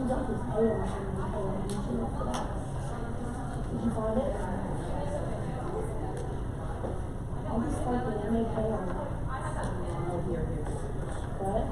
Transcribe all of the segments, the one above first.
you find it? I'll just start the MAK on what?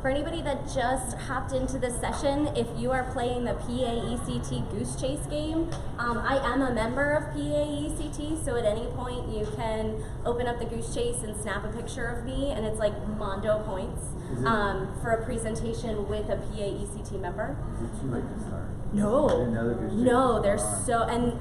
For anybody that just hopped into this session, if you are playing the PAECT Goose Chase game, I am a member of PAECT, so at any point you can open up the Goose Chase and snap a picture of me, and it's like Mondo points for a presentation with a PAECT member. Is it too late to start? No. I didn't know the Goose Chase No, was there's on. so, and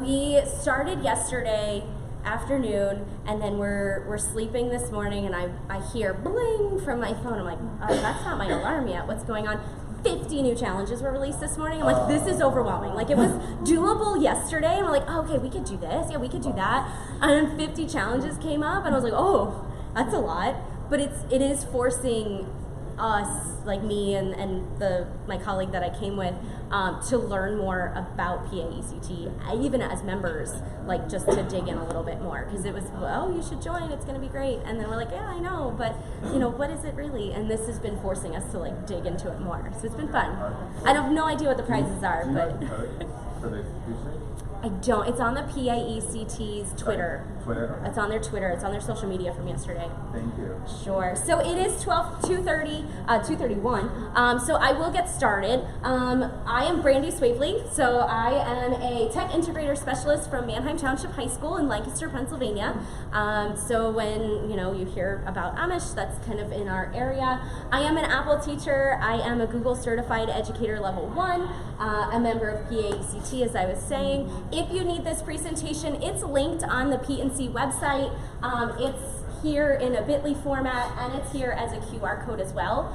we started yesterday afternoon, and then we're sleeping this morning, and I hear bling from my phone. I'm like, oh, that's not my alarm yet. What's going on? 50 new challenges were released this morning. I'm like, this is overwhelming. Like, it was doable yesterday, and I'm like, oh, okay, we could do this. Yeah, we could do that. And then 50 challenges came up, and I was like, oh, that's a lot. But it is forcing us, like me and my colleague that I came with, to learn more about PAECT, even as members, like just to dig in a little bit more, because it was, oh, you should join, it's going to be great, and then we're like, yeah, I know, but you know, what is it really? And this has been forcing us to like dig into it more, so it's been fun. I have no idea what the prizes are, Do you but have the code for the Goose Chase? I don't. It's on the PAECT's Twitter. Twitter? It's on their Twitter. It's on their social media from yesterday. Thank you. Sure. So it is 2:31. So I will get started. I am Brandy Swavely. So I am a tech integrator specialist from Manheim Township High School in Lancaster, Pennsylvania. So when you hear about Amish, that's kind of in our area. I am an Apple teacher. I am a Google Certified Educator Level 1, a member of PAECT, as I was saying. If you need this presentation, it's linked on the P&C website. It's here in a bit.ly format, and it's here as a QR code as well.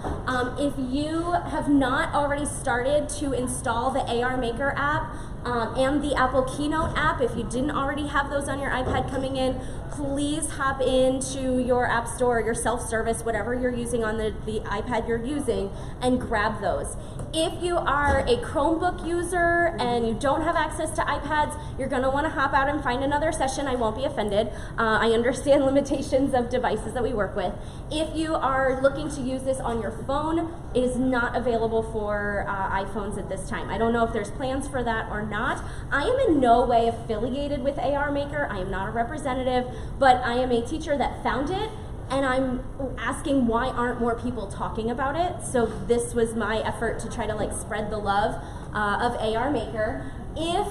If you have not already started to install the AR Maker app and the Apple Keynote app, if you didn't already have those on your iPad coming in, please hop into your app store, your self-service, whatever you're using on the iPad you're using, and grab those. If you are a Chromebook user and you don't have access to iPads, you're going to want to hop out and find another session. I won't be offended. I understand limitations of devices that we work with. If you are looking to use this on your phone, it is not available for iPhones at this time. I don't know if there's plans for that or not. I am in no way affiliated with AR Maker. I am not a representative, but I am a teacher that found it and I'm asking why aren't more people talking about it. So this was my effort to try to like spread the love of AR Maker. If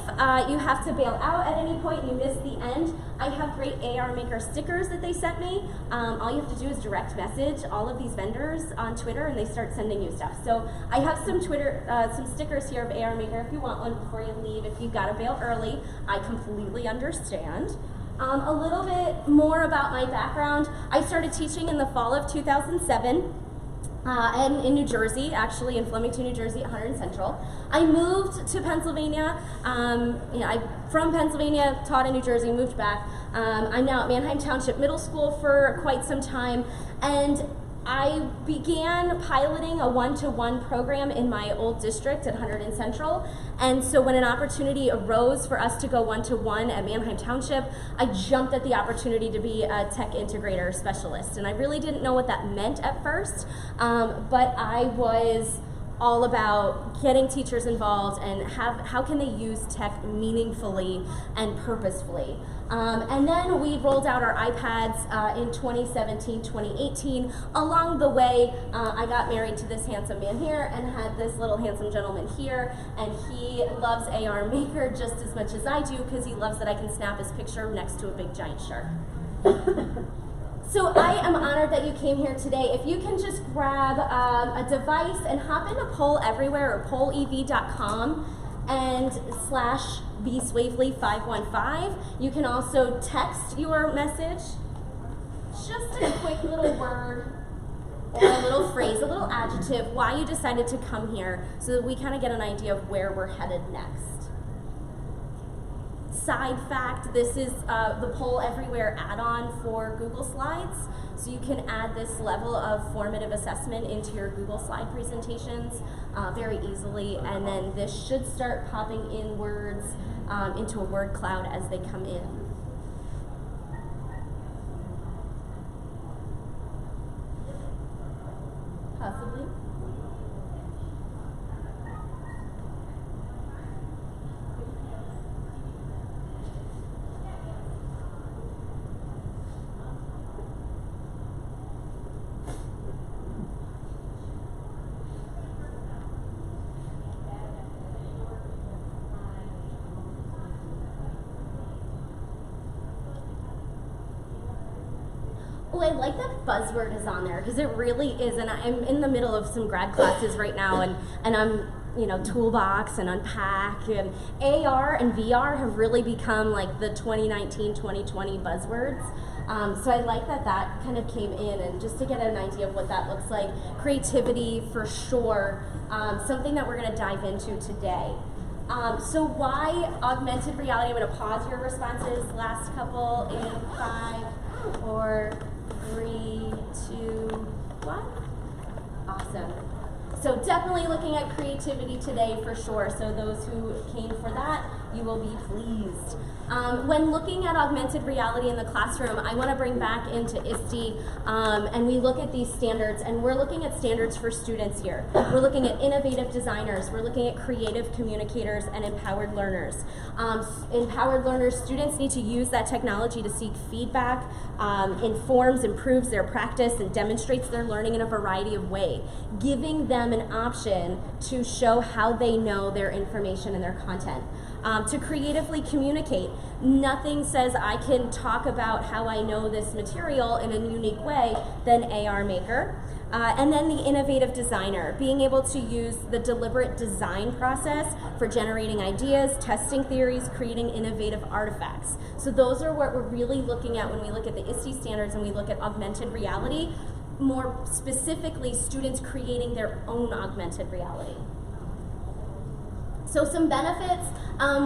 you have to bail out at any point, you miss the end, I have great AR Maker stickers that they sent me. All you have to do is direct message all of these vendors on Twitter and they start sending you stuff. So I have some some stickers here of AR Maker if you want one before you leave. If you gotta bail early, I completely understand. A little bit more about my background. I started teaching in the fall of 2007. And in New Jersey, actually in Flemington, New Jersey, at 100 Central. I moved to Pennsylvania. I'm from Pennsylvania, taught in New Jersey, moved back. I'm now at Manheim Township Middle School for quite some time, and I began piloting a one-to-one program in my old district at 100 Central, and so when an opportunity arose for us to go one-to-one at Manheim Township, I jumped at the opportunity to be a tech integrator specialist, and I really didn't know what that meant at first, but I was all about getting teachers involved and how can they use tech meaningfully and purposefully. And then we rolled out our iPads in 2017, 2018. Along the way, I got married to this handsome man here and had this little handsome gentleman here, and he loves AR Maker just as much as I do because he loves that I can snap his picture next to a big giant shark. So I am honored that you came here today. If you can just grab a device and hop into Poll Everywhere or pollev.com and /bswavely515. You can also text your message, just a quick little word or a little phrase, a little adjective, why you decided to come here so that we kind of get an idea of where we're headed next. Side fact, this is the Poll Everywhere add-on for Google Slides. So you can add this level of formative assessment into your Google Slide presentations very easily. And then this should start popping in words into a word cloud as they come in. Possibly. Oh, I like that buzzword is on there because it really is, and I'm in the middle of some grad classes right now, and I'm, Toolbox and Unpack, and AR and VR have really become like the 2019-2020 buzzwords. So I like that kind of came in, and just to get an idea of what that looks like. Creativity for sure, something that we're going to dive into today. So why augmented reality? I'm going to pause your responses. Last couple in 5, 4, 3, 2, 1. Awesome. So definitely looking at creativity today for sure. So those who came for that, you will be pleased. When looking at augmented reality in the classroom, I want to bring back into ISTE, and we look at these standards, and we're looking at standards for students here. We're looking at innovative designers, we're looking at creative communicators, and empowered learners. Empowered learners, students need to use that technology to seek feedback, informs, improves their practice, and demonstrates their learning in a variety of ways, giving them an option to show how they know their information and their content. To creatively communicate. Nothing says I can talk about how I know this material in a unique way than AR Maker. And then the innovative designer, being able to use the deliberate design process for generating ideas, testing theories, creating innovative artifacts. So those are what we're really looking at when we look at the ISTE standards and we look at augmented reality. More specifically, students creating their own augmented reality. So some benefits,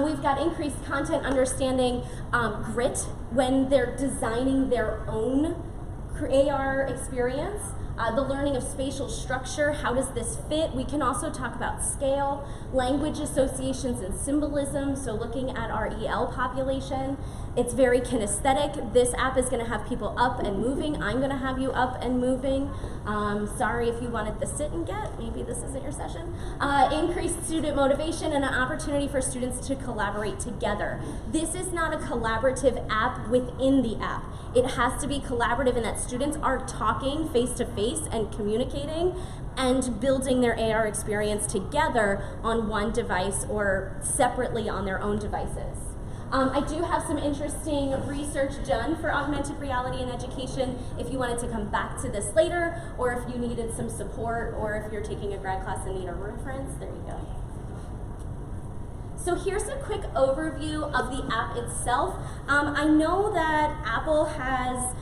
we've got increased content understanding, grit when they're designing their own AR experience. the learning of spatial structure. How does this fit? We can also talk about scale, language associations and symbolism, so looking at our EL population. It's very kinesthetic. This app is going to have people up and moving. I'm going to have you up and moving. Sorry if you wanted the sit and get, maybe this isn't your session. Increased student motivation and an opportunity for students to collaborate together. This is not a collaborative app within the app. It has to be collaborative in that students are talking face to face and communicating and building their AR experience together on one device or separately on their own devices. I do have some interesting research done for augmented reality in education if you wanted to come back to this later, or if you needed some support, or if you're taking a grad class and need a reference, there you go. So here's a quick overview of the app itself. I know that Apple has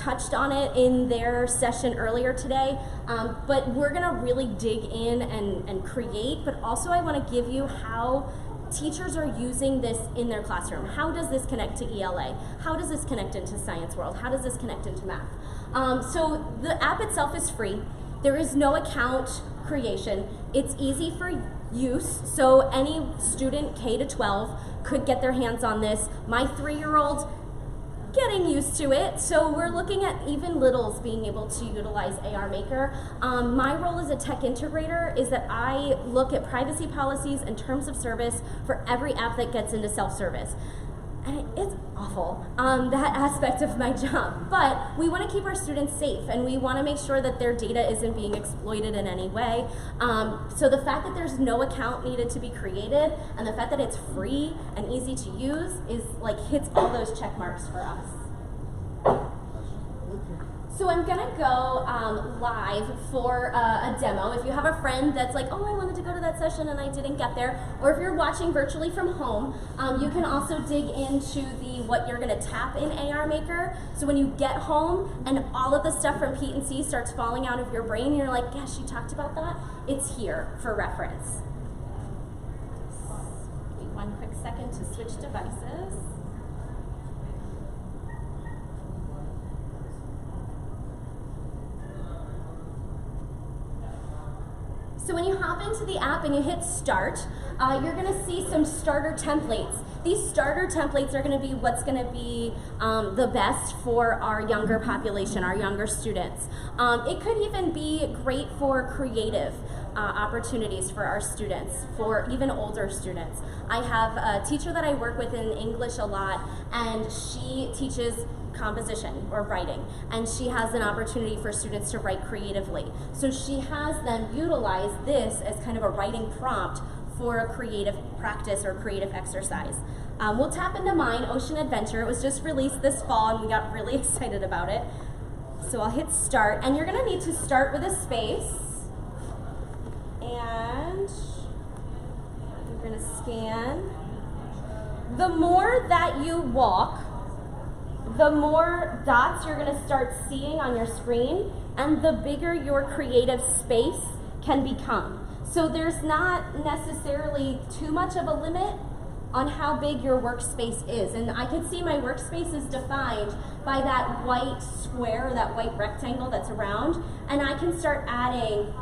touched on it in their session earlier today, but we're gonna really dig in and create, but also I wanna give you how teachers are using this in their classroom. How does this connect to ELA? How does this connect into Science World? How does this connect into math? So the app itself is free. There is no account creation. It's easy for use, so any student K to 12 could get their hands on this. My 3-year-old getting used to it, so we're looking at even littles being able to utilize AR Maker. My role as a tech integrator is that I look at privacy policies and terms of service for every app that gets into self-service. And it's awful, that aspect of my job. But we want to keep our students safe, and we want to make sure that their data isn't being exploited in any way. So the fact that there's no account needed to be created, and the fact that it's free and easy to use is like hits all those check marks for us. So I'm gonna go live for a demo. If you have a friend that's like, oh, I wanted to go to that session and I didn't get there, or if you're watching virtually from home, you can also dig into what you're gonna tap in AR Maker. So when you get home and all of the stuff from Pete and C starts falling out of your brain, and you're like, yes, you talked about that, it's here for reference. Wait 1 quick second to switch devices. So when you hop into the app and you hit start, you're gonna see some starter templates. These starter templates are gonna be what's gonna be the best for our younger population, our younger students. It could even be great for creative opportunities for our students, for even older students. I have a teacher that I work with in English a lot, and she teaches composition or writing, and she has an opportunity for students to write creatively. So she has them utilize this as kind of a writing prompt for a creative practice or creative exercise. We'll tap into mine, Ocean Adventure. It was just released this fall and we got really excited about it. So I'll hit start, and you're gonna need to start with a space, and you're gonna scan. The more that you walk, the more dots you're gonna start seeing on your screen, and the bigger your creative space can become. So there's not necessarily too much of a limit on how big your workspace is. And I can see my workspace is defined by that white square, that white rectangle that's around, and I can start adding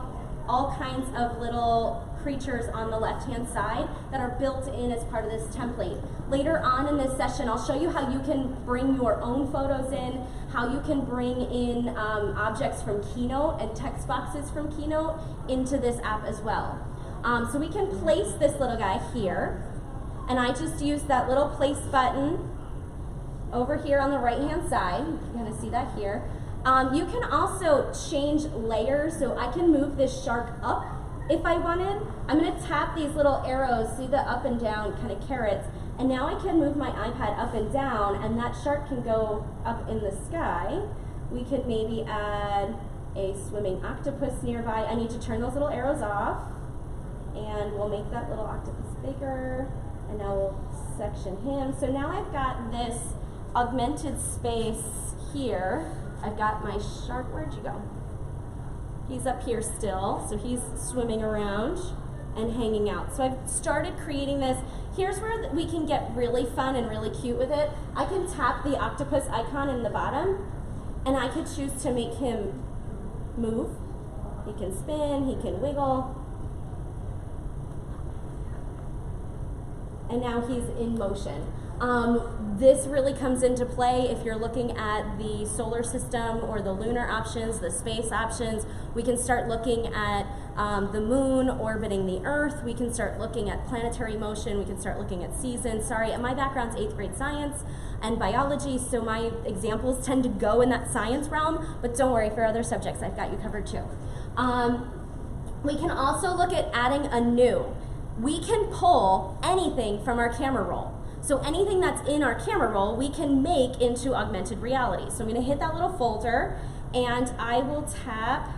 all kinds of little creatures on the left-hand side that are built in as part of this template. Later on in this session, I'll show you how you can bring your own photos in, how you can bring in objects from Keynote and text boxes from Keynote into this app as well. So we can place this little guy here, and I just use that little place button over here on the right-hand side. You're gonna see that here. You can also change layers, so I can move this shark up if I wanted. I'm gonna tap these little arrows, see the up and down kind of carrots, and now I can move my iPad up and down, and that shark can go up in the sky. We could maybe add a swimming octopus nearby. I need to turn those little arrows off, and we'll make that little octopus bigger, and now we'll section him. So now I've got this augmented space here. I've got my shark, where'd you go? He's up here still, so he's swimming around and hanging out. So I've started creating this. Here's where we can get really fun and really cute with it. I can tap the octopus icon in the bottom, and I could choose to make him move. He can spin, he can wiggle. And now he's in motion. This really comes into play if you're looking at the solar system or the lunar options, the space options. We can start looking at the moon orbiting the Earth. We can start looking at planetary motion. We can start looking at seasons. Sorry, my background's 8th grade science and biology, so my examples tend to go in that science realm, but don't worry, for other subjects, I've got you covered too. We can also look at adding a new. We can pull anything from our camera roll. So anything that's in our camera roll, we can make into augmented reality. So I'm gonna hit that little folder and I will tap.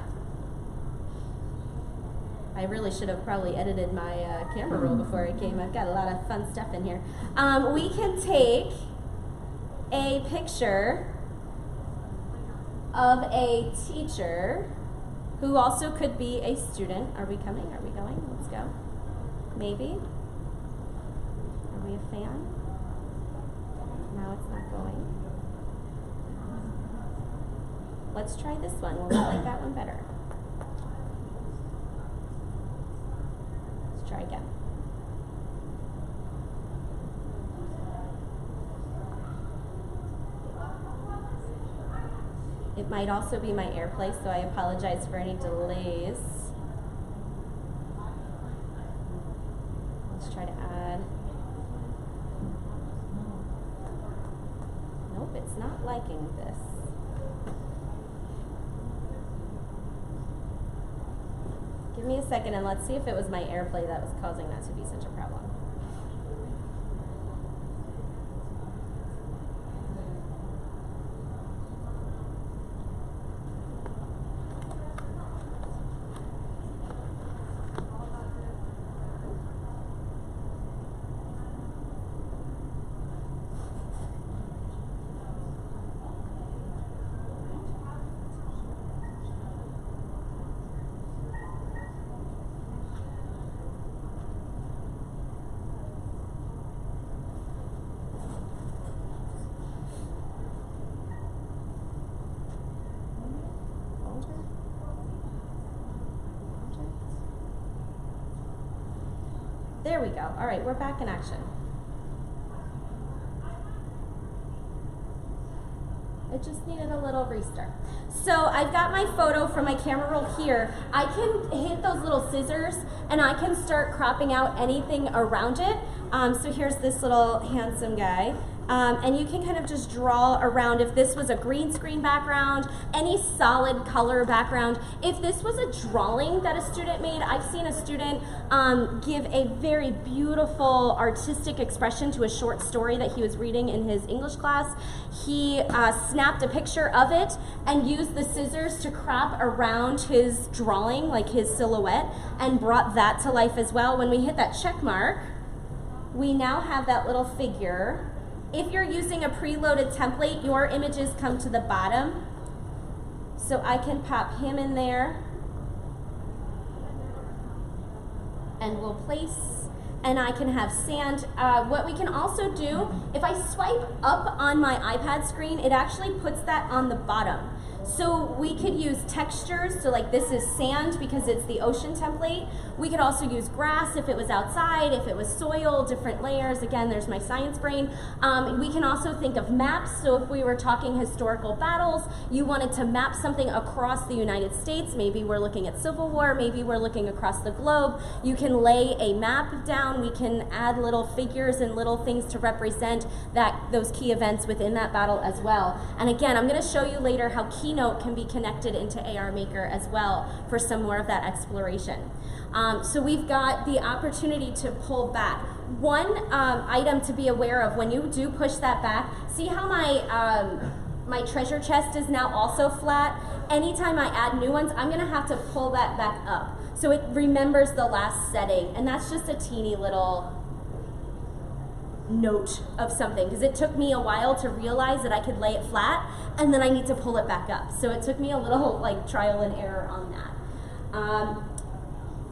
I really should have probably edited my camera roll before I came. I've got a lot of fun stuff in here. We can take a picture of a teacher who also could be a student. Are we coming? Are we going? Let's go. Maybe. Are we a fan? No, it's not going. Let's try this one. Will we like that one better? Let's try again. It might also be my AirPlay, so I apologize for any delays. Let's try to add. Nope, it's not liking this. Give me a second and let's see if it was my AirPlay that was causing that to be such a problem. There we go. All right, we're back in action. It just needed a little restart. So I've got my photo from my camera roll here. I can hit those little scissors and I can start cropping out anything around it. So here's this little handsome guy. And you can kind of just draw around if this was a green screen background, any solid color background. If this was a drawing that a student made, I've seen a student give a very beautiful artistic expression to a short story that he was reading in his English class. He snapped a picture of it and used the scissors to crop around his drawing, like his silhouette, and brought that to life as well. When we hit that check mark, we now have that little figure. If you're using a preloaded template, your images come to the bottom. So I can pop him in there. And we'll place, and I can have sand. What we can also do, if I swipe up on my iPad screen, it actually puts that on the bottom. So we could use textures, so like this is sand because it's the ocean template. We could also use grass if it was outside, if it was soil, different layers. Again, there's my science brain. We can also think of maps. So if we were talking historical battles, you wanted to map something across the United States, maybe we're looking at Civil War, maybe we're looking across the globe, you can lay a map down. We can add little figures and little things to represent those key events within that battle as well. And again, I'm going to show you later how Keynote can be connected into AR Maker as well for some more of that exploration. So we've got the opportunity to pull back. One item to be aware of when you do push that back, see how my treasure chest is now also flat? Anytime I add new ones, I'm gonna have to pull that back up. So it remembers the last setting, and that's just a teeny little note of something, because it took me a while to realize that I could lay it flat, and then I need to pull it back up. So it took me a little like trial and error on that.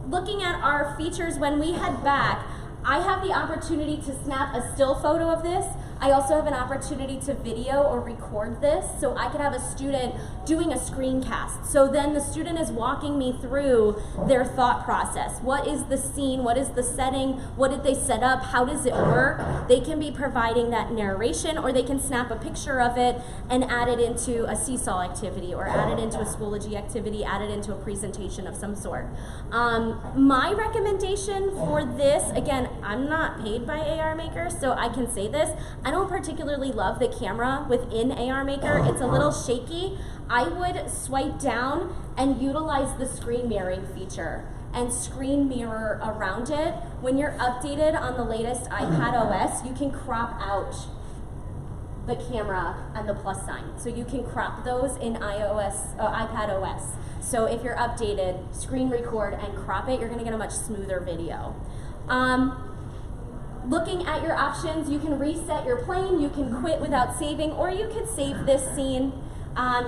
Looking at our features when we head back, I have the opportunity to snap a still photo of this. I also have an opportunity to video or record this, so I could have a student doing a screencast. So then the student is walking me through their thought process. What is the scene? What is the setting? What did they set up? How does it work? They can be providing that narration, or they can snap a picture of it and add it into a seesaw activity, or add it into a Schoology activity, add it into a presentation of some sort. My recommendation for this, again, I'm not paid by AR Maker, so I can say this. I don't particularly love the camera within AR Maker. It's a little shaky. I would swipe down and utilize the screen mirroring feature and screen mirror around it. When you're updated on the latest iPad OS, you can crop out the camera and the plus sign. So you can crop those in iPad OS. So if you're updated, screen record and crop it, you're gonna get a much smoother video. Looking at your options, you can reset your plane, you can quit without saving, or you could save this scene.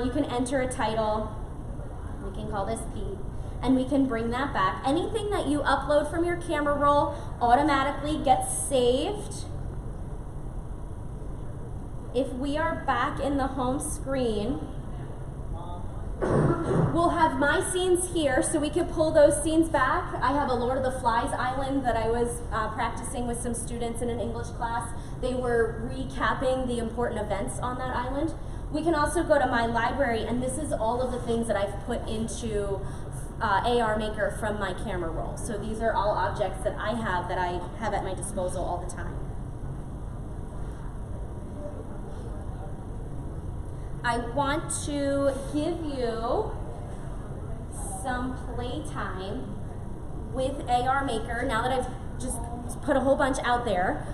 You can enter a title, we can call this P, and we can bring that back. Anything that you upload from your camera roll automatically gets saved. If we are back in the home screen, we'll have my scenes here, so we could pull those scenes back. I have a Lord of the Flies island that I was practicing with some students in an English class. They were recapping the important events on that island. We can also go to my library, and this is all of the things that I've put into AR Maker from my camera roll. So these are all objects that I have at my disposal all the time. I want to give you some playtime with AR Maker. Now that I've just put a whole bunch out there,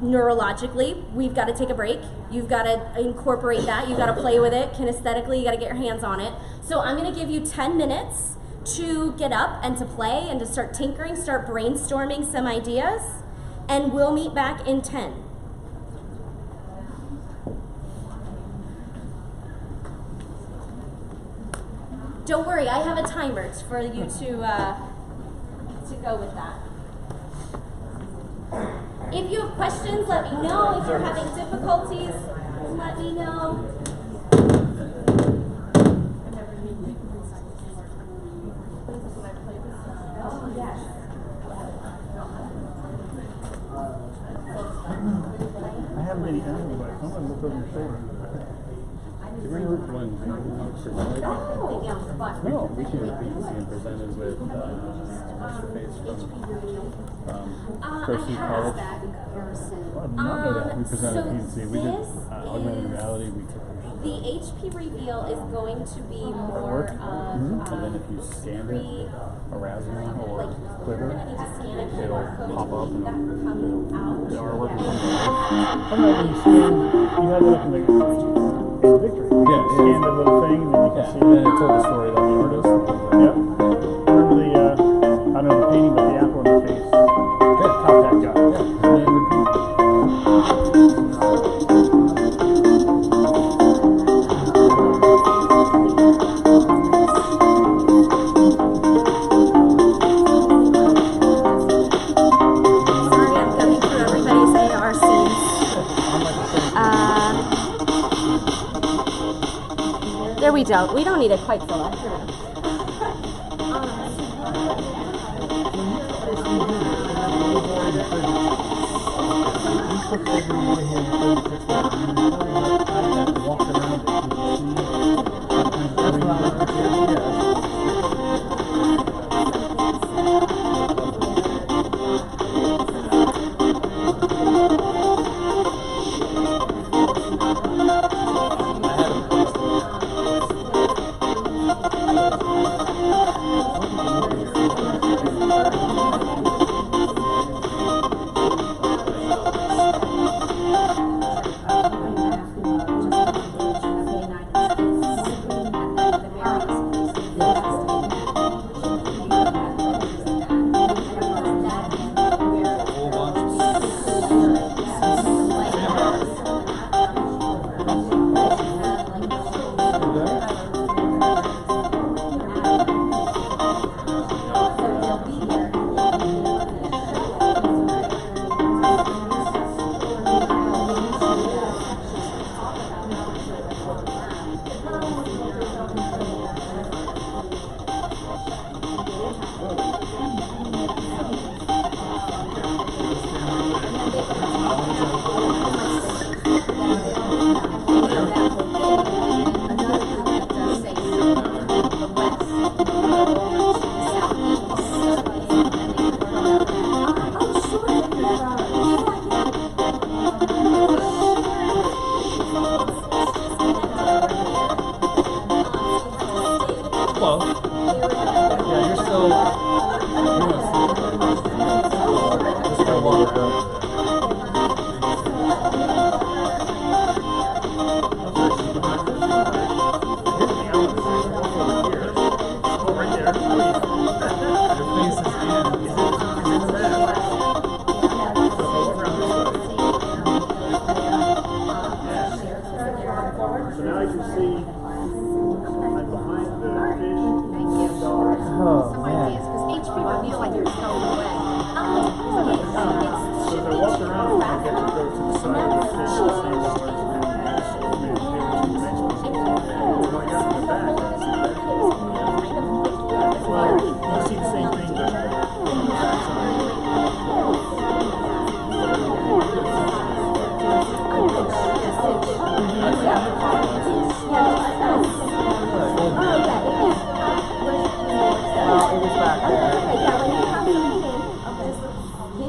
neurologically, we've got to take a break. You've got to incorporate that. You've got to play with it. Kinesthetically, you got to get your hands on it. So I'm going to give you 10 minutes to get up and to play and to start tinkering, start brainstorming some ideas, and we'll meet back in 10. Don't worry, I have a timer for you to go with that. If you have questions, let me know. If you're having difficulties, let me know. Oh, yes. I haven't any animal, but I'm going to look over your shoulder. No, we can be presented with face from Person College. I did not know that. We presented PNC. We did augmented reality. We took the HP reveal is going to be more of and then if you scan it, arousal or quiver, it'll pop up. that come out. the artwork. I don't know when you scan, you had that up in the Victory. Yeah, Scan the little thing, and then you can see and then it told the story about the artist. Yep. Remember the, I don't know the painting, but the apple in the face. Top hat guy. Sorry, I'm going through everybody's AR scenes. There we go. We don't need it quite so much.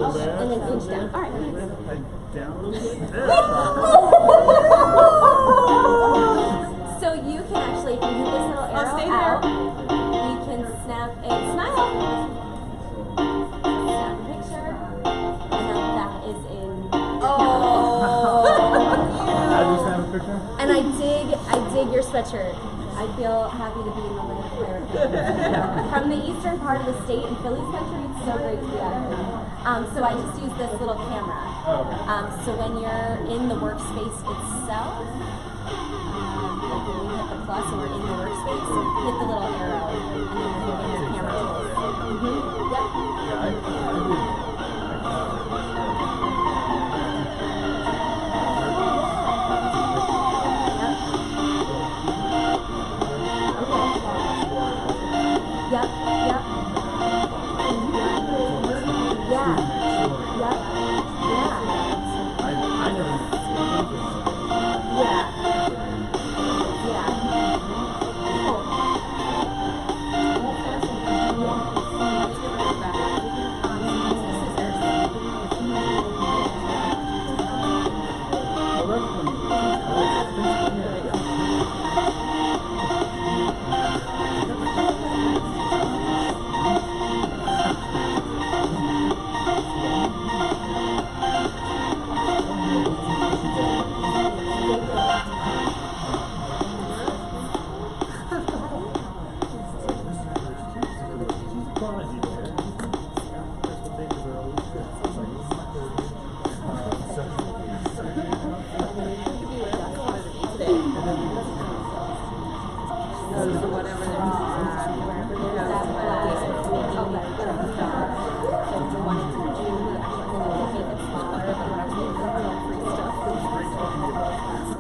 and then inch down. All right. Down a little bit. So you can actually, if you hit this little arrow stay out, you can snap a smile, snap a picture, and then that is in. I just have a picture. And I dig your sweatshirt. I feel happy to be in the land of America. From the eastern part of the state in Phillies country, it's so great to be out here. So I just use this little camera. So when you're in the workspace itself, like when we hit the plus and we're in the workspace, hit the little arrow, and then you're moving your camera tools. Yep. Yep, yep. Yeah. Yep. Yeah. I never. Yeah. Yeah. Cool.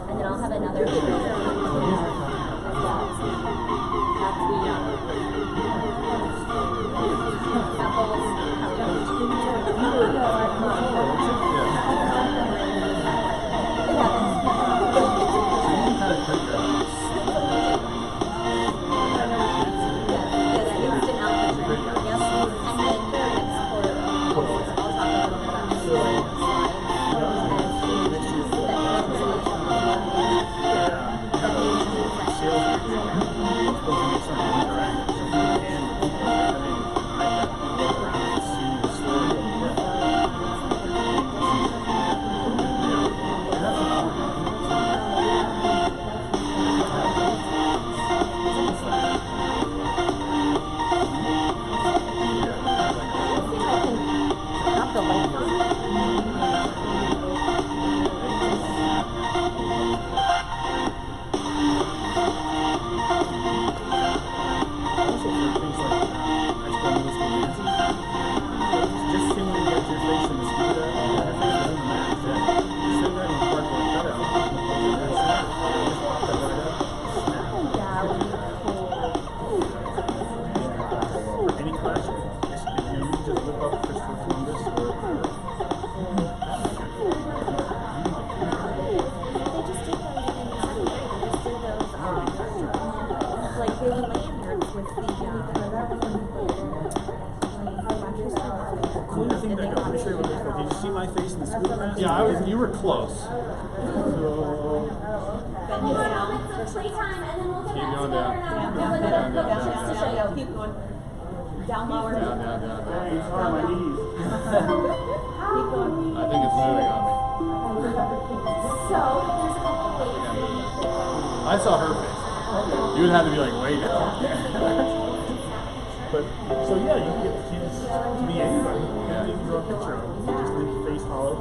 And then I'll have another video. You were close. So playtime, and then we'll get back together and have a little bit of just to show you. Keep going. Down lower. Down. On my knees. Keep going. I think it's moving on me. So there's a couple ways. I saw her face. You would have to be like way down. But so yeah, you can get the chance to be anybody. You can draw a picture of them. You just leave your face hollow.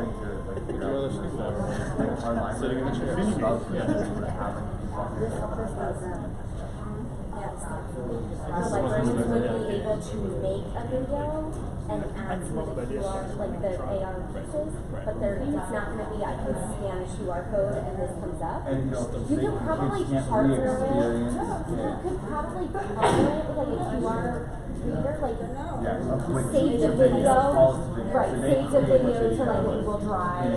going to like figure out like our library about what we would have The librarians would be able to make a video and add some of the QR, like the AR pieces, but it's not going to be, I can scan a QR code and this comes up. and You could probably partner it, you could probably partner it with like a QR reader, like save the video, right, save the video to like Google Drive,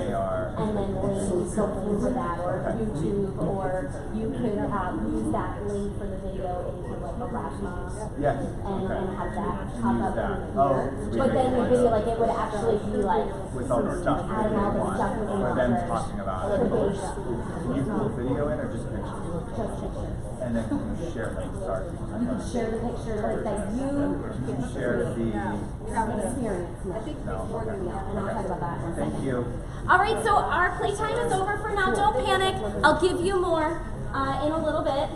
and then link something to that, or YouTube, or you could use that link for the video into like a laptop, and have that pop up in here. But then the video, like it would actually be like with all the stuff adding all the stuff in but then Makr, talking about like it. a big Can you pull video in or just pictures? just pictures. And then can you share links? Sorry. You can share the picture like that you Can you share the experience. No. no, okay. And I'll talk about that in a second. Thank you. All right, so our playtime is over for now. Don't panic. I'll give you more in a little bit.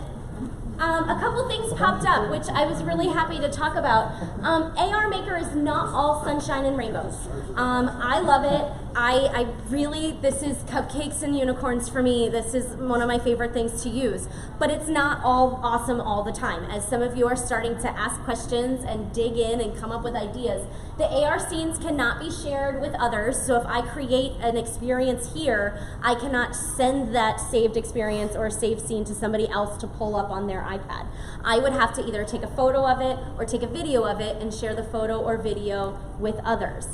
A couple things popped up, which I was really happy to talk about. AR Maker is not all sunshine and rainbows. I love it. I really, this is cupcakes and unicorns for me. This is one of my favorite things to use. But it's not all awesome all the time. As some of you are starting to ask questions and dig in and come up with ideas, the AR scenes cannot be shared with others. So if I create an experience here, I cannot send that saved experience or saved scene to somebody else to pull up on their iPad. I would have to either take a photo of it or take a video of it and share the photo or video with others.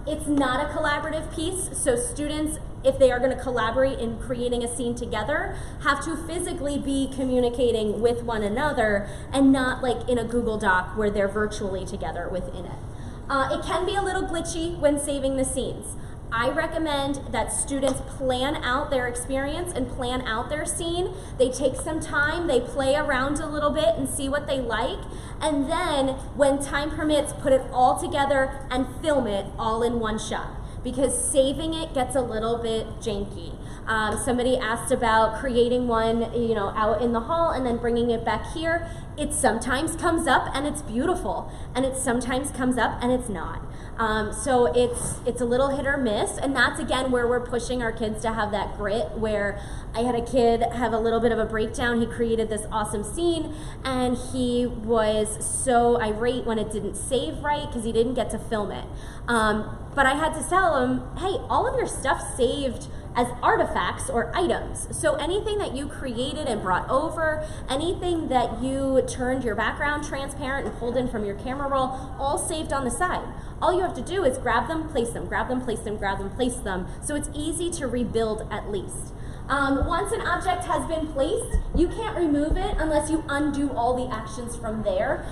It's not a collaborative piece, so students, if they are going to collaborate in creating a scene together, have to physically be communicating with one another and not like in a Google Doc where they're virtually together within it. It can be a little glitchy when saving the scenes. I recommend that students plan out their experience and plan out their scene. They take some time, they play around a little bit and see what they like, and then when time permits, put it all together and film it all in one shot, because saving it gets a little bit janky. Somebody asked about creating one, out in the hall and then bringing it back here. It sometimes comes up and it's beautiful, and it sometimes comes up and it's not. So it's a little hit or miss, and that's again where we're pushing our kids to have that grit, where I had a kid have a little bit of a breakdown. He created this awesome scene and he was so irate when it didn't save right because he didn't get to film it. But I had to tell him, hey, all of your stuff saved as artifacts or items. So anything that you created and brought over, anything that you turned your background transparent and pulled in from your camera roll, all saved on the side. All you have to do is grab them, place them, grab them, place them, grab them, place them. So it's easy to rebuild at least. Once an object has been placed, you can't remove it unless you undo all the actions from there.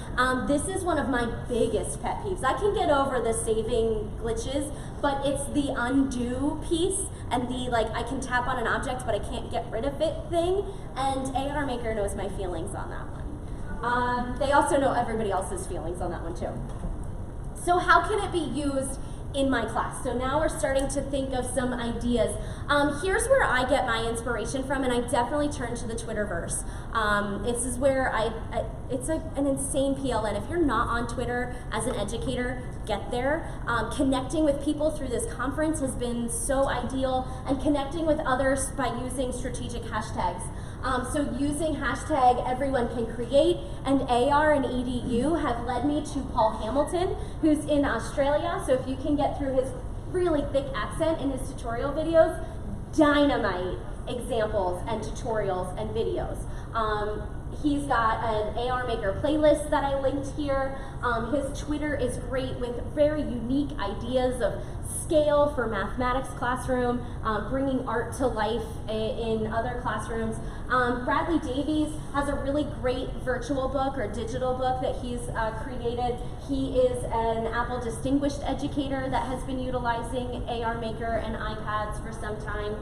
This is one of my biggest pet peeves. I can get over the saving glitches, but it's the undo piece and the I can tap on an object but I can't get rid of it thing, and AR Maker knows my feelings on that one. They also know everybody else's feelings on that one too. So how can it be used in my class? So now we're starting to think of some ideas. Here's where I get my inspiration from, and I definitely turn to the Twitterverse. This is where it's an insane PLN. If you're not on Twitter as an educator, get there. Connecting with people through this conference has been so ideal, and connecting with others by using strategic hashtags. So using hashtag everyone can create and AR and EDU have led me to Paul Hamilton, who's in Australia. So if you can get through his really thick accent in his tutorial videos, dynamite examples and tutorials and videos. He's got an AR Maker playlist that I linked here. His Twitter is great with very unique ideas of scale for mathematics classroom, bringing art to life in other classrooms. Bradley Davies has a really great virtual book or digital book that he's created. He is an Apple Distinguished Educator that has been utilizing AR Maker and iPads for some time.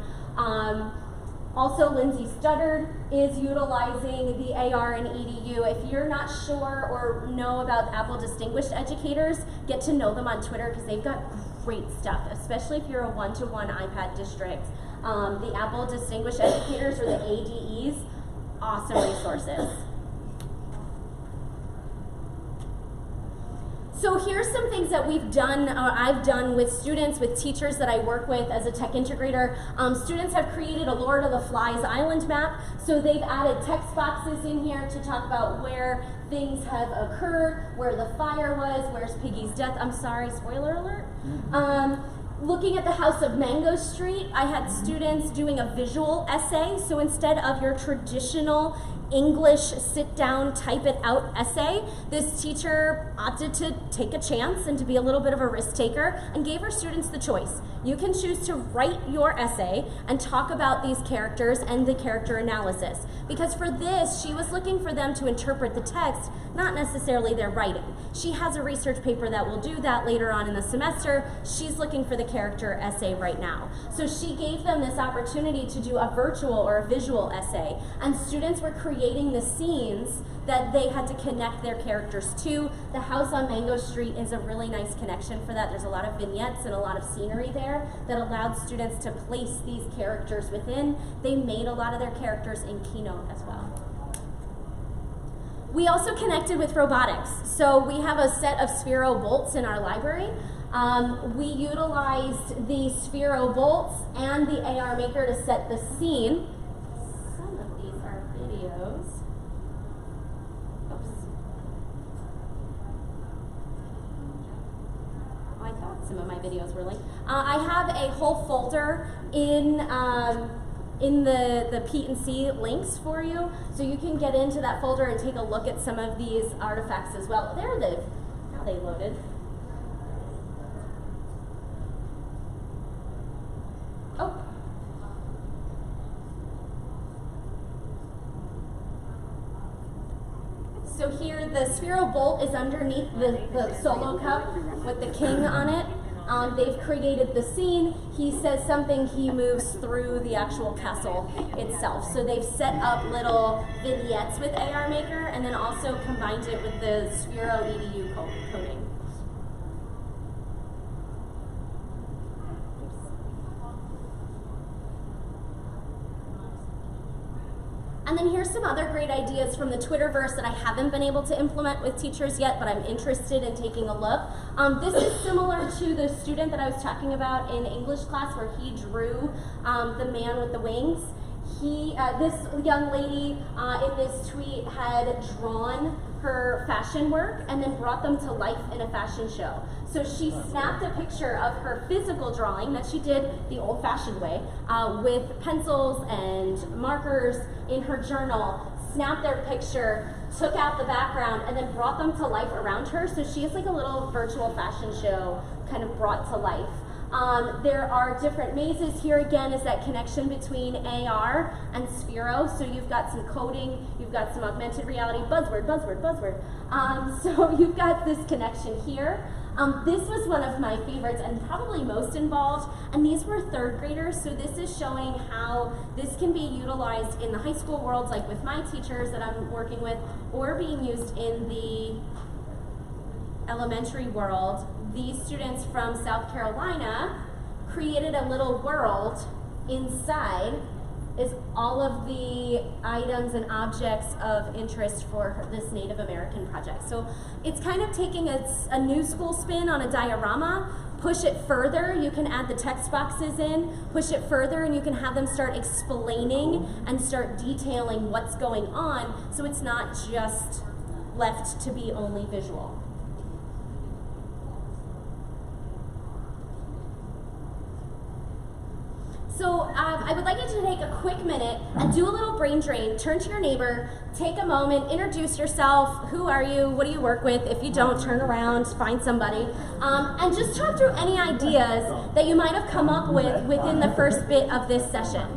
Also, Lindsay Studdard is utilizing the AR and EDU. If you're not sure or know about Apple Distinguished Educators, get to know them on Twitter because they've got great stuff, especially if you're a one-to-one iPad district. The Apple Distinguished Educators, or the ADEs, awesome resources. So here's some things that we've done, or I've done with students, with teachers that I work with as a tech integrator. Students have created a Lord of the Flies island map. So they've added text boxes in here to talk about where things have occurred, where the fire was, where's Piggy's death. I'm sorry, spoiler alert. Looking at the house of Mango Street, I had students doing a visual essay. So instead of your traditional English sit down, type it out essay, this teacher opted to take a chance and to be a little bit of a risk taker and gave her students the choice. You can choose to write your essay and talk about these characters and the character analysis. Because for this, she was looking for them to interpret the text, not necessarily their writing. She has a research paper that will do that later on in the semester. She's looking for the character essay right now. So she gave them this opportunity to do a virtual or a visual essay, and students were creating the scenes that they had to connect their characters to. The house on Mango Street is a really nice connection for that. There's a lot of vignettes and a lot of scenery there that allowed students to place these characters within. They made a lot of their characters in Keynote as well. We also connected with robotics. So we have a set of Sphero bolts in our library. We utilized the Sphero bolts and the AR Maker to set the scene. Some of these are videos. Oops. Oh, I thought some of my videos were linked. I have a whole folder in the P&C links for you, so you can get into that folder and take a look at some of these artifacts as well. Now they loaded. Oh. So here the Sphero bolt is underneath the solo cup with the king on it. They've created the scene. He says something, he moves through the actual castle itself. So they've set up little vignettes with AR Maker and then also combined it with the Sphero EDU coding. And then here's some other great ideas from the Twitterverse that I haven't been able to implement with teachers yet, but I'm interested in taking a look. This is similar to the student that I was talking about in English class where he drew the man with the wings. This young lady in this tweet had drawn her fashion work and then brought them to life in a fashion show. So she snapped a picture of her physical drawing that she did the old-fashioned way with pencils and markers in her journal, snapped their picture, took out the background, and then brought them to life around her. So she is like a little virtual fashion show kind of brought to life. There are different mazes. Here again is that connection between AR and Sphero. So you've got some coding, you've got some augmented reality, buzzword, buzzword, buzzword. So you've got this connection here. This was one of my favorites and probably most involved, and these were third graders, so this is showing how this can be utilized in the high school world, like with my teachers that I'm working with, or being used in the elementary world. These students from South Carolina created a little world. Inside is all of the items and objects of interest for this Native American project. So it's kind of taking a new school spin on a diorama. Push it further, you can add the text boxes in, push it further, and you can have them start explaining and start detailing what's going on, so it's not just left to be only visual. So I would like you to take a quick minute and do a little brain drain. Turn to your neighbor, take a moment, introduce yourself. Who are you? What do you work with? If you don't, turn around, find somebody. And just talk through any ideas that you might have come up with within the first bit of this session.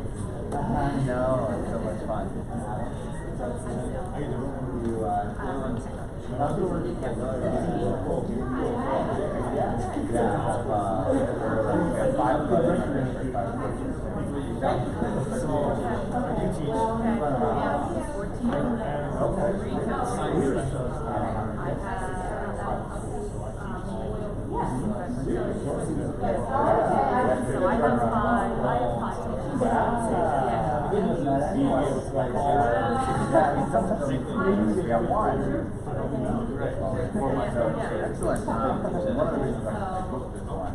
No, it's so much fun. We have one. Excellent. One of the reasons I booked this one.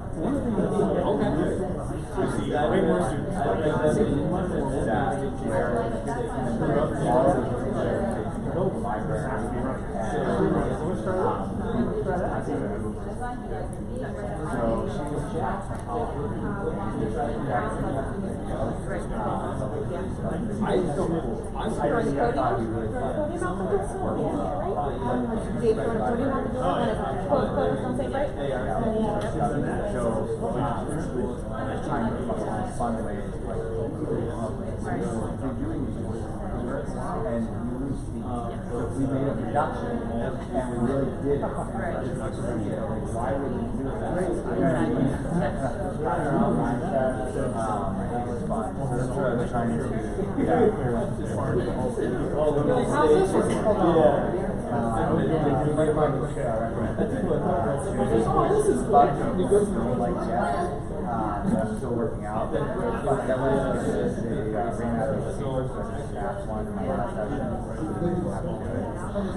Way more students. We made a production, and we really did. Why would we do that? I don't know, mindset. I think it's fun. That's what I'm trying to do. This is fun. Like Jeff. I'm still working out. That was they ran out of the snap one in my last session.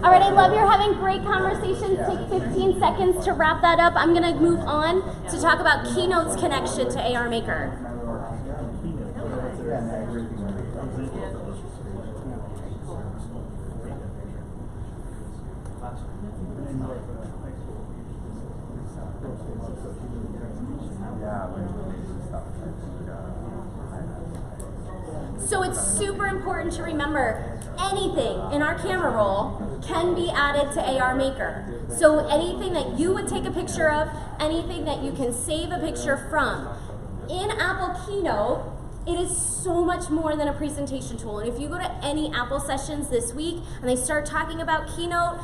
All right, I love you're having great conversations. Take 15 seconds to wrap that up. I'm going to move on to talk about Keynote's connection to AR Maker. So it's super important to remember anything in our camera roll can be added to AR Maker. So anything that you would take a picture of, anything that you can save a picture from. In Apple Keynote, it is so much more than a presentation tool. And if you go to any Apple sessions this week and they start talking about Keynote,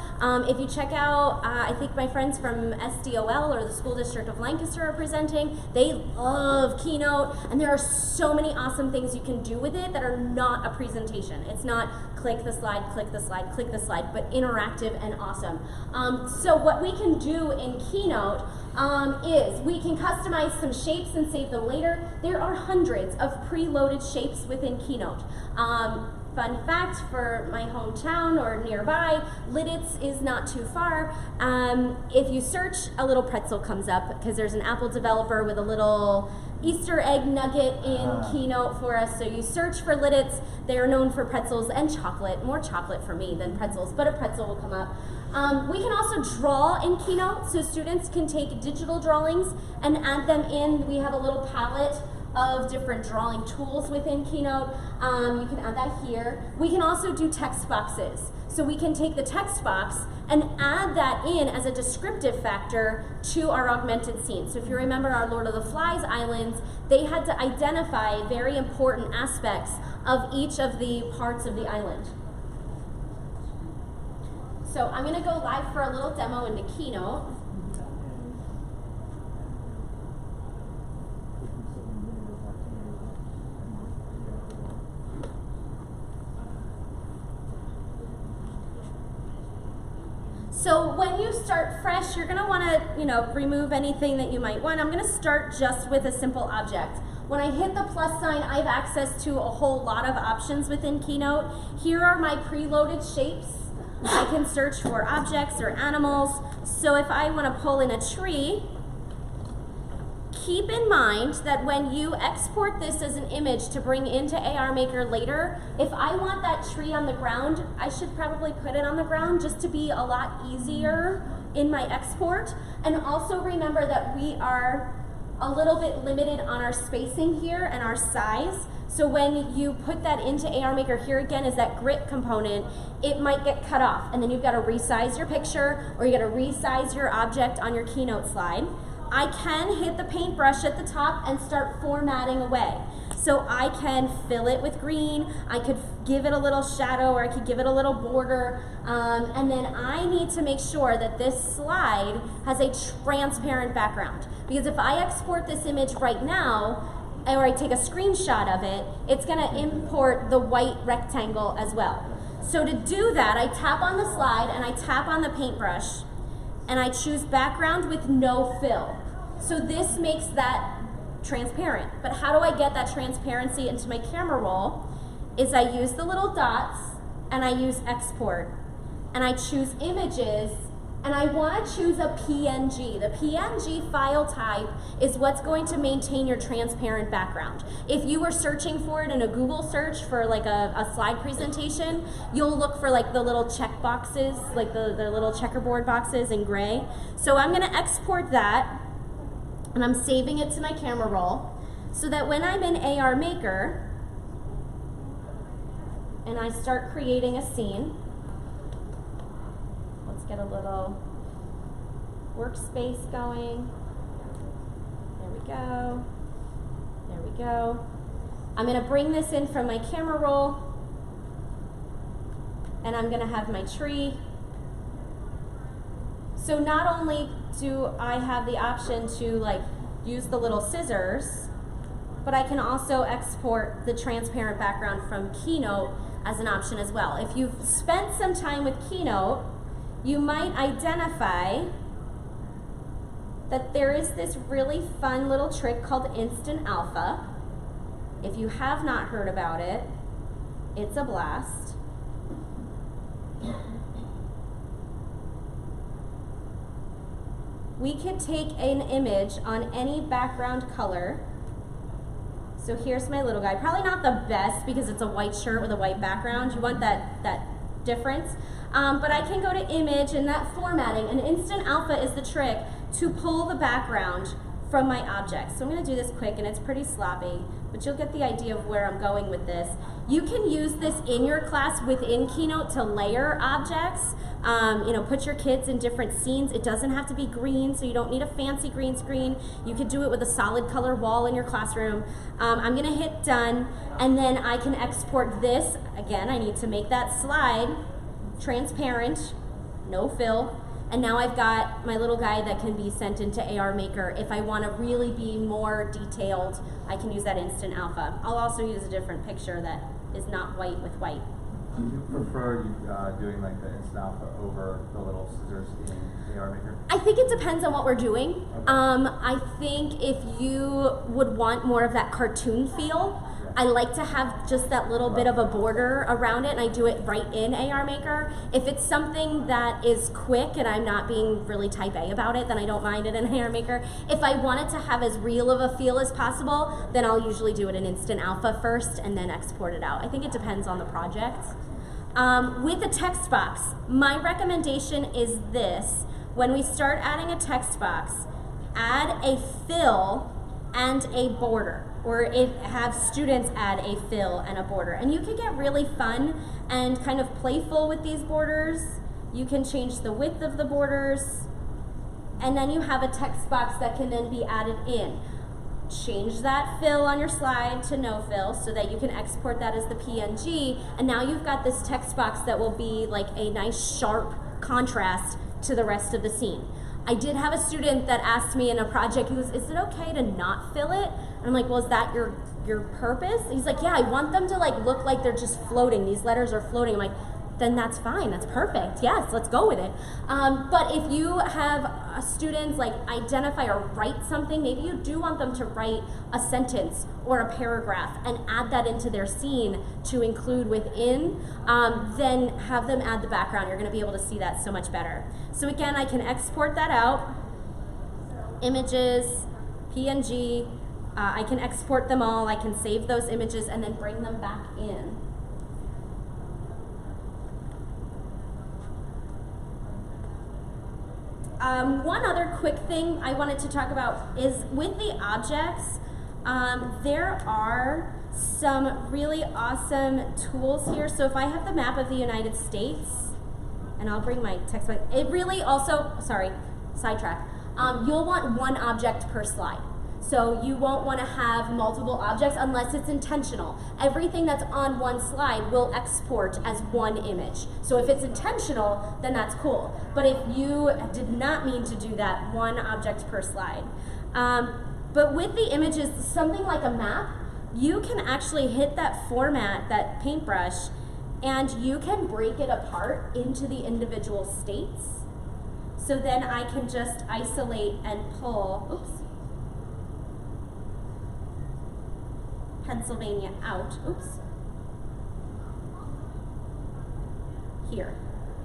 if you check out, I think my friends from SDOL or the School District of Lancaster are presenting, they love Keynote, and there are so many awesome things you can do with it that are not a presentation. It's not click the slide, click the slide, click the slide, but interactive and awesome. So what we can do in Keynote is we can customize some shapes and save them later. There are hundreds of preloaded shapes within Keynote. Fun fact for my hometown or nearby, Lidditz is not too far. If you search, a little pretzel comes up because there's an Apple developer with a little Easter egg nugget in Keynote for us. So you search for Lidditz. They are known for pretzels and chocolate. More chocolate for me than pretzels, but a pretzel will come up. We can also draw in Keynote, so students can take digital drawings and add them in. We have a little palette of different drawing tools within Keynote. You can add that here. We can also do text boxes. So we can take the text box and add that in as a descriptive factor to our augmented scene. So if you remember our Lord of the Flies islands, they had to identify very important aspects of each of the parts of the island. So I'm going to go live for a little demo into Keynote. So when you start fresh, you're going to want to, remove anything that you might want. I'm going to start just with a simple object. When I hit the plus sign, I have access to a whole lot of options within Keynote. Here are my preloaded shapes. I can search for objects or animals. So if I want to pull in a tree, keep in mind that when you export this as an image to bring into AR Maker later, if I want that tree on the ground, I should probably put it on the ground just to be a lot easier in my export. And also remember that we are a little bit limited on our spacing here and our size. So when you put that into AR Maker, here again is that grit component, it might get cut off. And then you've got to resize your picture, or you got to resize your object on your Keynote slide. I can hit the paintbrush at the top and start formatting away. So I can fill it with green, I could give it a little shadow, or I could give it a little border, and then I need to make sure that this slide has a transparent background. Because if I export this image right now, or I take a screenshot of it, it's gonna import the white rectangle as well. So to do that, I tap on the slide and I tap on the paintbrush, and I choose background with no fill. So this makes that transparent. But how do I get that transparency into my camera roll? Is I use the little dots and I use export. And I choose images and I want to choose a PNG. The PNG file type is what's going to maintain your transparent background. If you were searching for it in a Google search for like a slide presentation, you'll look for like the little check boxes, like the little checkerboard boxes in gray. So I'm gonna export that, and I'm saving it to my camera roll, so that when I'm in AR Maker, and I start creating a scene, let's get a little workspace going. There we go. There we go. I'm going to bring this in from my camera roll, and I'm going to have my tree. So not only do I have the option to like use the little scissors, but I can also export the transparent background from Keynote as an option as well. If you've spent some time with Keynote, you might identify that there is this really fun little trick called Instant Alpha. If you have not heard about it, it's a blast. We could take an image on any background color. So here's my little guy. Probably not the best because it's a white shirt with a white background. You want that difference. But I can go to image and that formatting, and Instant Alpha is the trick to pull the background from my object. So I'm going to do this quick, and it's pretty sloppy, but you'll get the idea of where I'm going with this. You can use this in your class within Keynote to layer objects. You know, put your kids in different scenes. It doesn't have to be green, so you don't need a fancy green screen. You could do it with a solid color wall in your classroom. I'm going to hit done, and then I can export this. Again, I need to make that slide transparent, no fill. And now I've got my little guy that can be sent into AR Maker. If I want to really be more detailed, I can use that Instant Alpha. I'll also use a different picture that is not white with white. Do you prefer doing like the Instant Alpha over the little scissors in AR Maker? I think it depends on what we're doing. Okay. I think if you would want more of that cartoon feel, I like to have just that little bit of a border around it, and I do it right in AR Maker. If it's something that is quick and I'm not being really type A about it, then I don't mind it in AR Maker. If I want it to have as real of a feel as possible, then I'll usually do it in Instant Alpha first and then export it out. I think it depends on the project. With the text box, my recommendation is this. When we start adding a text box, add a fill and a border, or have students add a fill and a border. And you can get really fun and kind of playful with these borders. You can change the width of the borders, and then you have a text box that can then be added in. Change that fill on your slide to no fill so that you can export that as the PNG, and now you've got this text box that will be like a nice sharp contrast to the rest of the scene. I did have a student that asked me in a project, he goes, is it okay to not fill it? And I'm like, well, is that your purpose? He's like, yeah, I want them to like look like they're just floating. These letters are floating. I'm like, then that's fine, that's perfect. Yes, let's go with it. But if you have students like identify or write something, maybe you do want them to write a sentence or a paragraph and add that into their scene to include within, then have them add the background. You're gonna be able to see that so much better. So again, I can export that out, images, PNG, I can export them all, I can save those images and then bring them back in. One other quick thing I wanted to talk about is with the objects, there are some really awesome tools here. So if I have the map of the United States, and I'll bring my text back, it really also, sorry, sidetrack, you'll want one object per slide. So you won't want to have multiple objects unless it's intentional. Everything that's on one slide will export as one image. So if it's intentional, then that's cool. But if you did not mean to do that, one object per slide. But with the images, something like a map, you can actually hit that format, that paintbrush, and you can break it apart into the individual states. So then I can just isolate and pull, oops, Pennsylvania out, oops, here.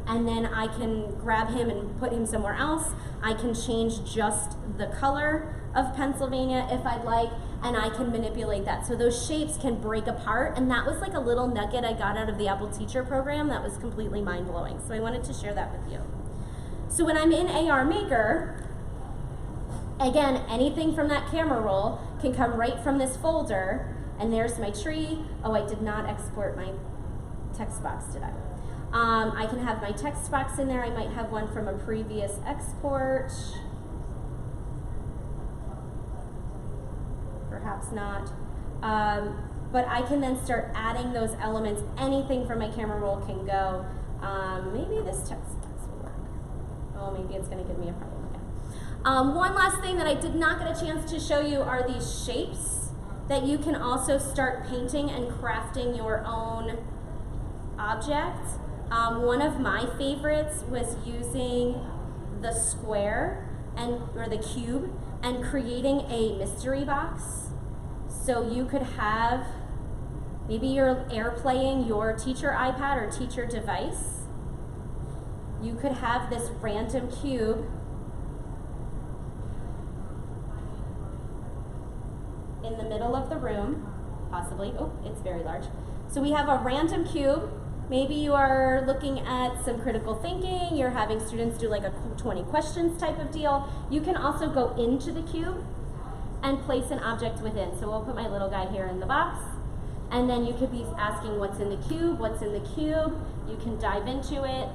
and then I can grab him and put him somewhere else. I can change just the color of Pennsylvania if I'd like, and I can manipulate that. So those shapes can break apart, and that was like a little nugget I got out of the Apple Teacher program that was completely mind-blowing. So I wanted to share that with you. So when I'm in AR Maker, again, anything from that camera roll can come right from this folder, and there's my tree. Oh, I did not export my text box, did I? I can have my text box in there. I might have one from a previous export. Perhaps not. But I can then start adding those elements. Anything from my camera roll can go. Maybe this text box will work. Oh, maybe it's going to give me a problem again. One last thing that I did not get a chance to show you are these shapes that you can also start painting and crafting your own objects. One of my favorites was using the square or the cube and creating a mystery box. So you could have, maybe you're airplaying your teacher iPad or teacher device. You could have this random cube in the middle of the room, possibly. Oh, it's very large. So we have a random cube. Maybe you are looking at some critical thinking, you're having students do like a 20 questions type of deal. You can also go into the cube and place an object within. So we'll put my little guy here in the box, and then you could be asking what's in the cube, what's in the cube. You can dive into it,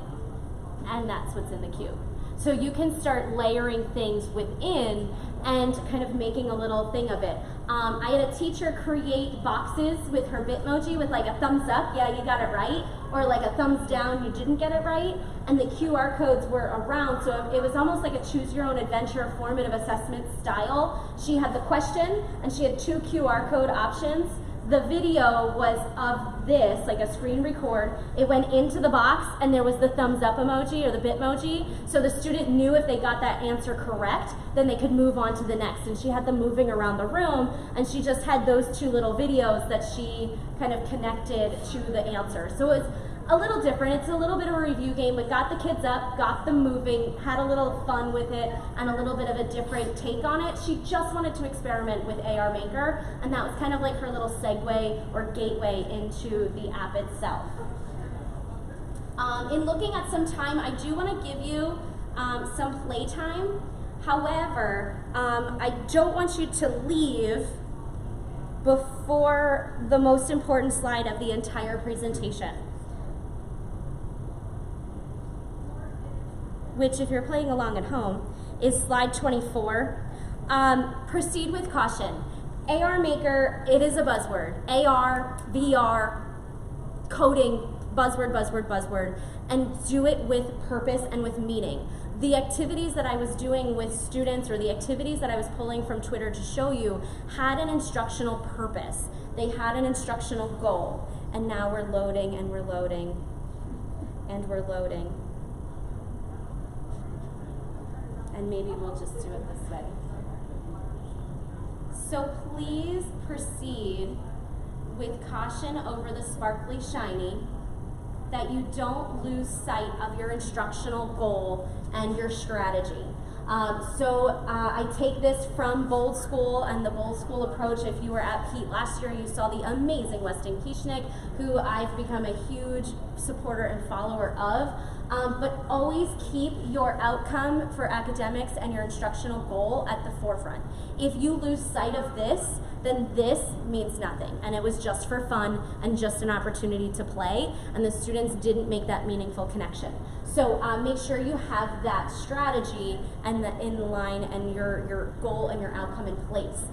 and that's what's in the cube. So you can start layering things within and kind of making a little thing of it. I had a teacher create boxes with her Bitmoji with like a thumbs up, yeah, you got it right, or like a thumbs down, you didn't get it right, and the QR codes were around, so it was almost like a choose your own adventure formative assessment style. She had the question, and she had 2 QR code options. The video was of this, like a screen record. It went into the box, and there was the thumbs up emoji or the Bitmoji, so the student knew if they got that answer correct, then they could move on to the next. And she had them moving around the room, and she just had those 2 little videos that she kind of connected to the answer. So it was a little different. It's a little bit of a review game, but got the kids up, got them moving, had a little fun with it, and a little bit of a different take on it. She just wanted to experiment with AR Maker, and that was kind of like her little segue or gateway into the app itself. In looking at some time, I do want to give you some playtime. However, I don't want you to leave before the most important slide of the entire presentation, which, if you're playing along at home, is slide 24. Proceed with caution. AR Maker, it is a buzzword. AR, VR, coding, buzzword, buzzword, buzzword, and do it with purpose and with meaning. The activities that I was doing with students, or the activities that I was pulling from Twitter to show you, had an instructional purpose. They had an instructional goal. And now we're loading, and we're loading, and we're loading. And maybe we'll just do it this way. So please proceed with caution over the sparkly shiny, that you don't lose sight of your instructional goal and your strategy. I take this from Bold School and the Bold School approach. If you were at Pete last year, you saw the amazing Weston Kieschnick, who I've become a huge supporter and follower of. But always keep your outcome for academics and your instructional goal at the forefront. If you lose sight of this, then this means nothing. And it was just for fun and just an opportunity to play, and the students didn't make that meaningful connection. So make sure you have that strategy and the in line and your goal and your outcome in place.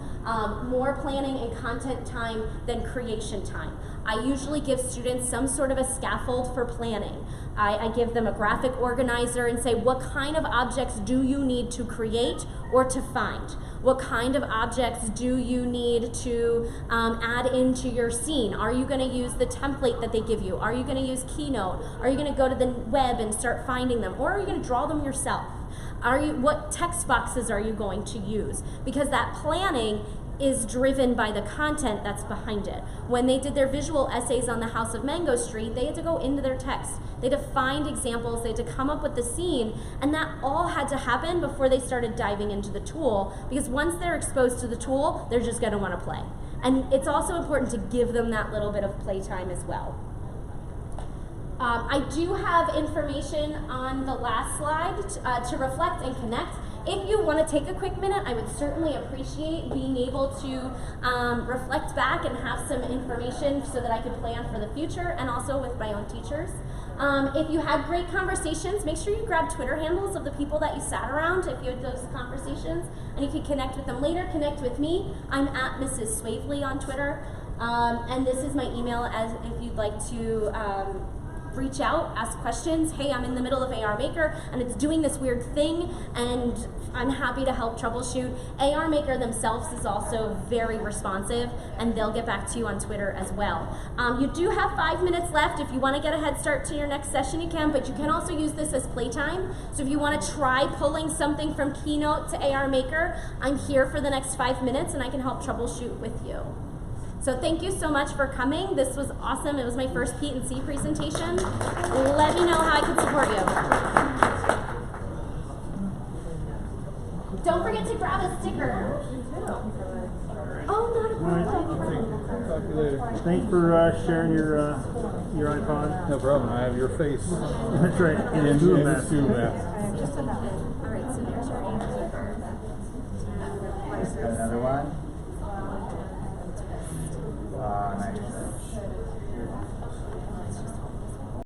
More planning and content time than creation time. I usually give students some sort of a scaffold for planning. I give them a graphic organizer and say, what kind of objects do you need to create or to find? What kind of objects do you need to add into your scene? Are you going to use the template that they give you? Are you going to use Keynote? Are you going to go to the web and start finding them? Or are you going to draw them yourself? What text boxes are you going to use? Because that planning is driven by the content that's behind it. When they did their visual essays on the House of Mango Street, they had to go into their text. They had to find examples, they had to come up with the scene, and that all had to happen before they started diving into the tool, because once they're exposed to the tool, they're just gonna wanna play. And it's also important to give them that little bit of playtime as well. I do have information on the last slide to reflect and connect. If you want to take a quick minute, I would certainly appreciate being able to reflect back and have some information so that I can plan for the future, and also with my own teachers. If you had great conversations, make sure you grab Twitter handles of the people that you sat around if you had those conversations, and you can connect with them later. Connect with me. I'm at Mrs. Swavely on Twitter, and this is my email as if you'd like to reach out, ask questions. Hey, I'm in the middle of AR Maker and it's doing this weird thing, and I'm happy to help troubleshoot. AR Maker themselves is also very responsive, and they'll get back to you on Twitter as well. You do have 5 minutes left. If you want to get a head start to your next session, you can, but you can also use this as playtime. So if you want to try pulling something from Keynote to AR Maker, I'm here for the next 5 minutes and I can help troubleshoot with you. So thank you so much for coming. This was awesome. It was my first Pete and C presentation. Let me know how I can support you. Don't forget to grab a sticker. Oh, not a problem. Talk to you later. Thanks for sharing your iPod. No problem. I have your face. That's right. And Two the mask. All right, so there's your answer. Got another one. Nice.